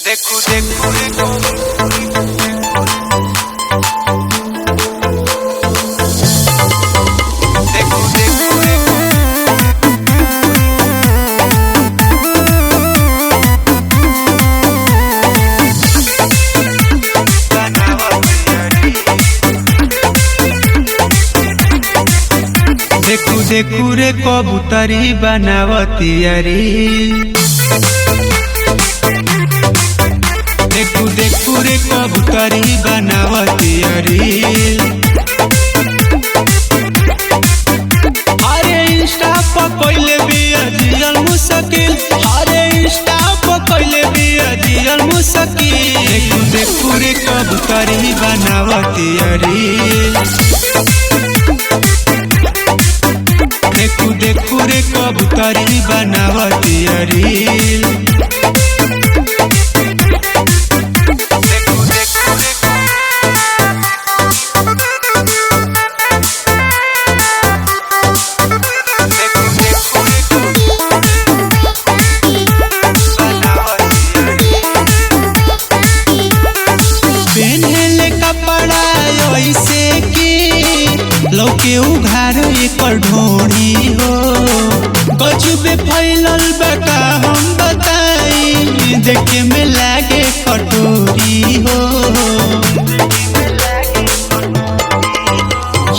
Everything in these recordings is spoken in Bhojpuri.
देखू देखू देखू देखू देखू रे कबूतरी बनावती यारी। देखू देखू रे कबूतरी बनावती यारी। अरे इंस्टा पर कोइले बिया जियल मुश्किल। अरे इंस्टा पर कोइले बिया जियल मुश्किल। देखू देखू रे कबूतरी बनावती यारी। देखू देखू रे कबूतरी बनावती यारी। पहनले कपड़ा ऐसे की लौके उघार एकर ढोरी हो। गजबे फैलल बका हम बताई देखे में लागे कटोरी हो।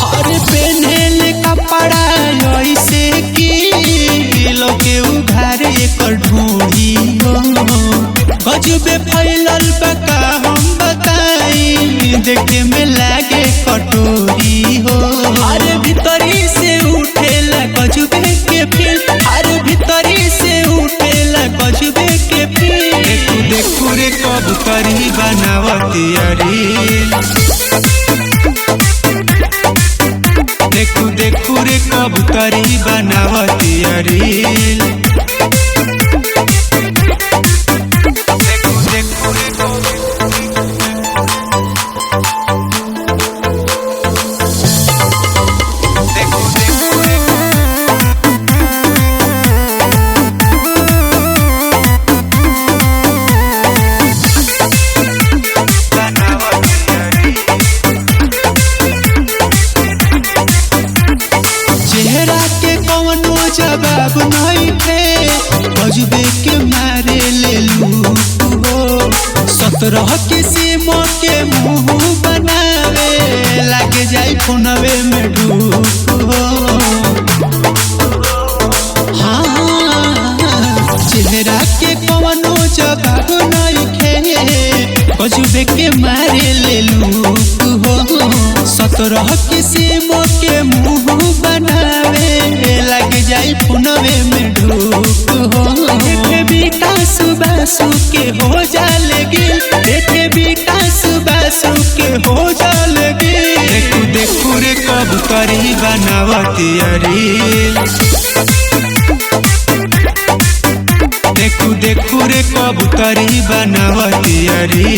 हर पहनले कपड़ा ऐसे की लौके उघार एकर ढोरी हो। गजबे फैलल बका हम बताई देखे में लागे कटोरी हो। अरे भीतरी से उठेला गजबे के फील। अरे भीतरी से उठेला गजबे के फील। देखू देखू रे कबूतरी बनावती यारी। देखू देखू रे कबूतरी बनावती यारी। चेहरा के कौनो जवाब नहीं थे गजबे के मारे ले लू हो। 17 के सीम के मुंह बनावे लागे जाई फोनवे में डूब हो। हाँ चेहरा के कौनो जवाब नहीं थे गजबे के मारे ले लू हो। 17 के सीम के मुंह बनावे लग जाई फोनवे में ढूक हो। देखे विकास बासु के हो जाले गिल। देखे विकास बासु के हो जाले गिल। देखू देखू रे कबूतरी बनावती यारी। देखू देखू रे कबूतरी बनावती यारी।